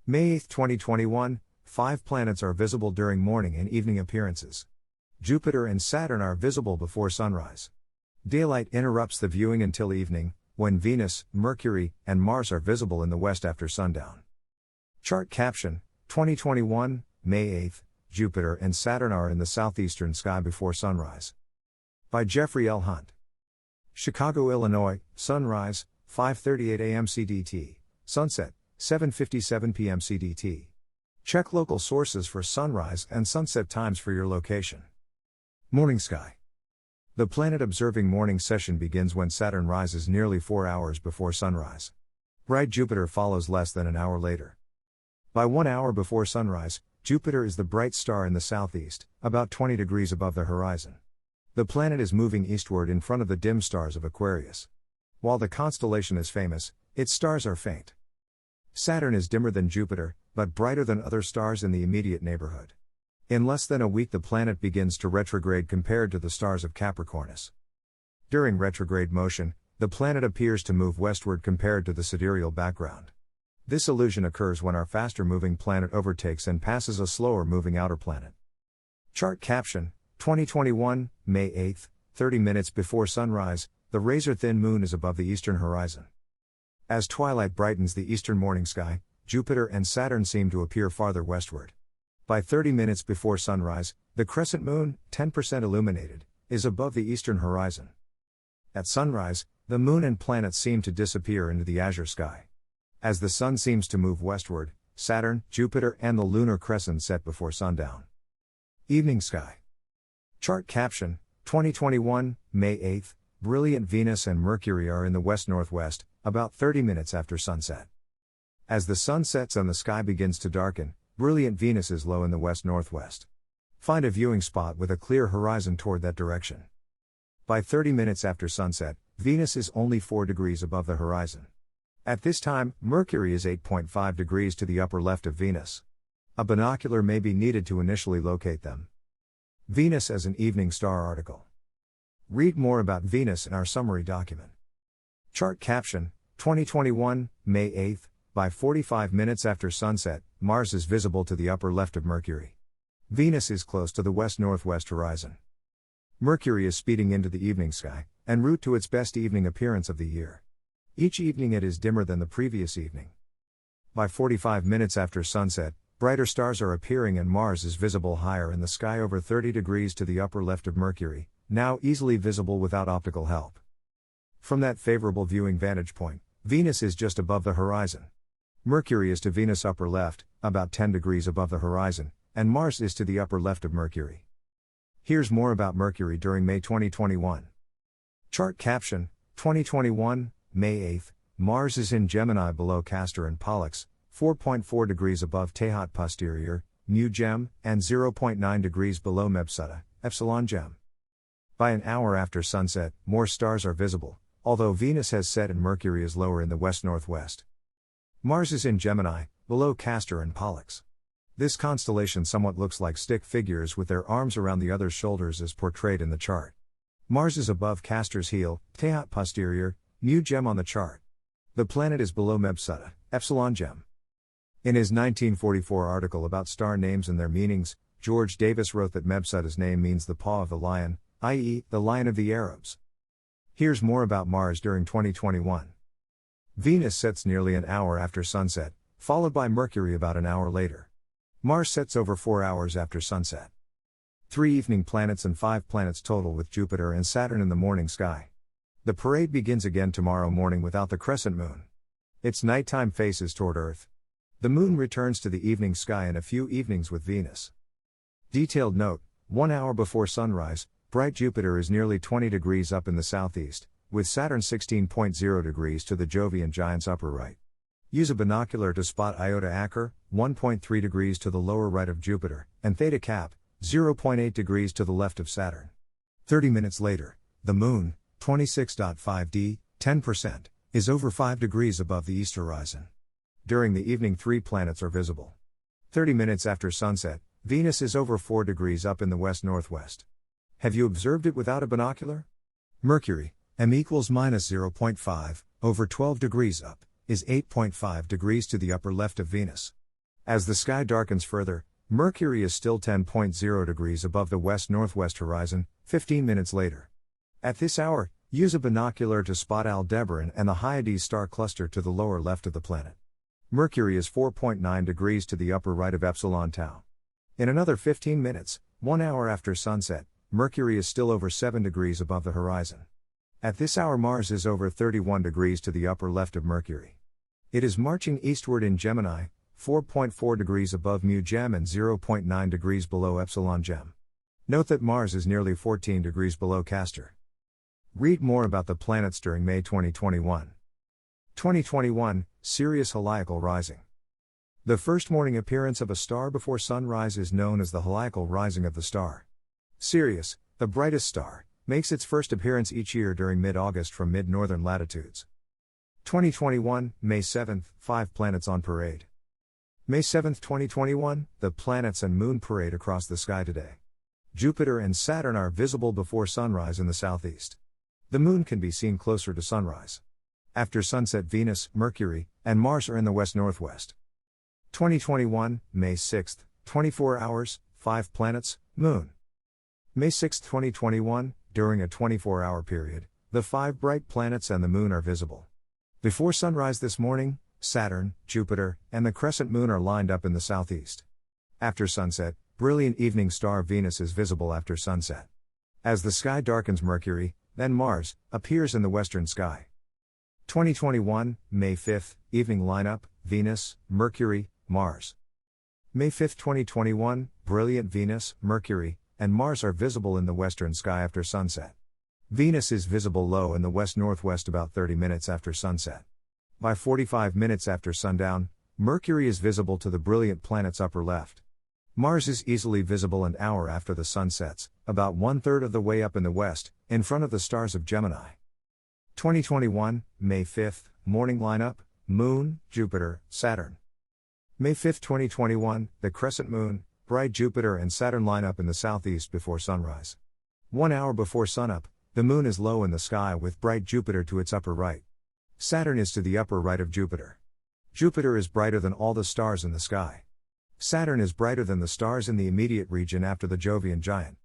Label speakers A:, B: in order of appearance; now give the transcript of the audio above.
A: May 8, 2021, 5 planets are visible during morning and evening appearances. Jupiter and Saturn are visible before sunrise. Daylight interrupts the viewing until evening, when Venus, Mercury, and Mars are visible in the west after sundown. Chart caption: 2021, May 8, Jupiter and Saturn are in the southeastern sky before sunrise. By Jeffrey L. Hunt. Chicago, Illinois, sunrise, 5:38 a.m. CDT, sunset, 7:57 p.m. CDT. Check local sources for sunrise and sunset times for your location. Morning sky. The planet observing morning session begins when Saturn rises nearly 4 hours before sunrise. Bright Jupiter follows less than an hour later. By 1 hour before sunrise, Jupiter is the bright star in the southeast, about 20 degrees above the horizon. The planet is moving eastward in front of the dim stars of Aquarius. While the constellation is famous, its stars are faint. Saturn is dimmer than Jupiter, but brighter than other stars in the immediate neighborhood. In less than a week the planet begins to retrograde compared to the stars of Capricornus. During retrograde motion, the planet appears to move westward compared to the sidereal background. This illusion occurs when our faster moving planet overtakes and passes a slower moving outer planet. Chart caption: 2021, May 8, 30 minutes before sunrise, the razor-thin moon is above the eastern horizon. As twilight brightens the eastern morning sky, Jupiter and Saturn seem to appear farther westward. By 30 minutes before sunrise, the crescent moon, 10% illuminated, is above the eastern horizon. At sunrise, the moon and planets seem to disappear into the azure sky. As the sun seems to move westward, Saturn, Jupiter, and the lunar crescent set before sundown. Evening sky. Chart caption: 2021, May 8, brilliant Venus and Mercury are in the west-northwest, about 30 minutes after sunset. As the sun sets and the sky begins to darken, brilliant Venus is low in the west-northwest. Find a viewing spot with a clear horizon toward that direction. By 30 minutes after sunset, Venus is only 4 degrees above the horizon. At this time, Mercury is 8.5 degrees to the upper left of Venus. A binocular may be needed to initially locate them. Venus as an evening star article. Read more about Venus in our summary document. Chart caption: 2021, May 8, by 45 minutes after sunset, Mars is visible to the upper left of Mercury. Venus is close to the west-northwest horizon. Mercury is speeding into the evening sky, en route to its best evening appearance of the year. Each evening it is dimmer than the previous evening. By 45 minutes after sunset, brighter stars are appearing and Mars is visible higher in the sky over 30 degrees to the upper left of Mercury, now easily visible without optical help. From that favorable viewing vantage point, Venus is just above the horizon. Mercury is to Venus upper left, about 10 degrees above the horizon, and Mars is to the upper left of Mercury. Here's more about Mercury during May 2021. Chart caption: 2021, May 8, Mars is in Gemini below Castor and Pollux, 4.4 degrees above Tehat posterior, Mu Gem, and 0.9 degrees below Mebsutta, Epsilon Gem. By an hour after sunset, more stars are visible, although Venus has set and Mercury is lower in the west-northwest. Mars is in Gemini, below Castor and Pollux. This constellation somewhat looks like stick figures with their arms around the other's shoulders as portrayed in the chart. Mars is above Castor's heel, Tehat posterior, Mu Gem on the chart. The planet is below Mebsutta, Epsilon Gem. In his 1944 article about star names and their meanings, George Davis wrote that Mebsutta's name means the paw of the lion, i.e., the lion of the Arabs. Here's more about Mars during 2021. Venus sets nearly an hour after sunset, followed by Mercury about an hour later. Mars sets over 4 hours after sunset. 3 evening planets and 5 planets total with Jupiter and Saturn in the morning sky. The parade begins again tomorrow morning without the crescent moon. Its nighttime faces toward Earth. The moon returns to the evening sky in a few evenings with Venus. Detailed note: 1 hour before sunrise, bright Jupiter is nearly 20 degrees up in the southeast, with Saturn 16.0 degrees to the Jovian Giant's upper right. Use a binocular to spot Iota Acher, 1.3 degrees to the lower right of Jupiter, and Theta Cap, 0.8 degrees to the left of Saturn. 30 minutes later, the moon, 26.5d, 10%, is over 5 degrees above the east horizon. During the evening 3 planets are visible. 30 minutes after sunset, Venus is over 4 degrees up in the west-northwest. Have you observed it without a binocular? Mercury, m equals minus 0.5, over 12 degrees up, is 8.5 degrees to the upper left of Venus. As the sky darkens further, Mercury is still 10.0 degrees above the west-northwest horizon, 15 minutes later. At this hour, use a binocular to spot Aldebaran and the Hyades star cluster to the lower left of the planet. Mercury is 4.9 degrees to the upper right of Epsilon Tau. In another 15 minutes, 1 hour after sunset, Mercury is still over 7 degrees above the horizon. At this hour, Mars is over 31 degrees to the upper left of Mercury. It is marching eastward in Gemini, 4.4 degrees above Mu Gem and 0.9 degrees below Epsilon Gem. Note that Mars is nearly 14 degrees below Castor. Read more about the planets during May 2021. 2021, Sirius Heliacal Rising. The first morning appearance of a star before sunrise is known as the heliacal rising of the star. Sirius, the brightest star, makes its first appearance each year during mid-August from mid-northern latitudes. 2021, May 7th, 5 planets on parade. May 7, 2021, the planets and moon parade across the sky today. Jupiter and Saturn are visible before sunrise in the southeast. The moon can be seen closer to sunrise. After sunset, Venus, Mercury, and Mars are in the west-northwest. 2021, May 6, 24 hours, 5 planets, moon. May 6, 2021, during a 24-hour period, the 5 bright planets and the moon are visible. Before sunrise this morning, Saturn, Jupiter, and the crescent moon are lined up in the southeast. After sunset, brilliant evening star Venus is visible after sunset. As the sky darkens, Mercury, then Mars, appears in the western sky. 2021, May 5, evening lineup, Venus, Mercury, Mars. May 5, 2021, brilliant Venus, Mercury, and Mars are visible in the western sky after sunset. Venus is visible low in the west-northwest about 30 minutes after sunset. By 45 minutes after sundown, Mercury is visible to the brilliant planet's upper left. Mars is easily visible an hour after the sun sets, about 1/3 of the way up in the west, in front of the stars of Gemini. 2021, May 5, morning lineup, Moon, Jupiter, Saturn. May 5, 2021, the crescent moon, bright Jupiter and Saturn line up in the southeast before sunrise. 1 hour before sunup, the moon is low in the sky with bright Jupiter to its upper right. Saturn is to the upper right of Jupiter. Jupiter is brighter than all the stars in the sky. Saturn is brighter than the stars in the immediate region after the Jovian giant.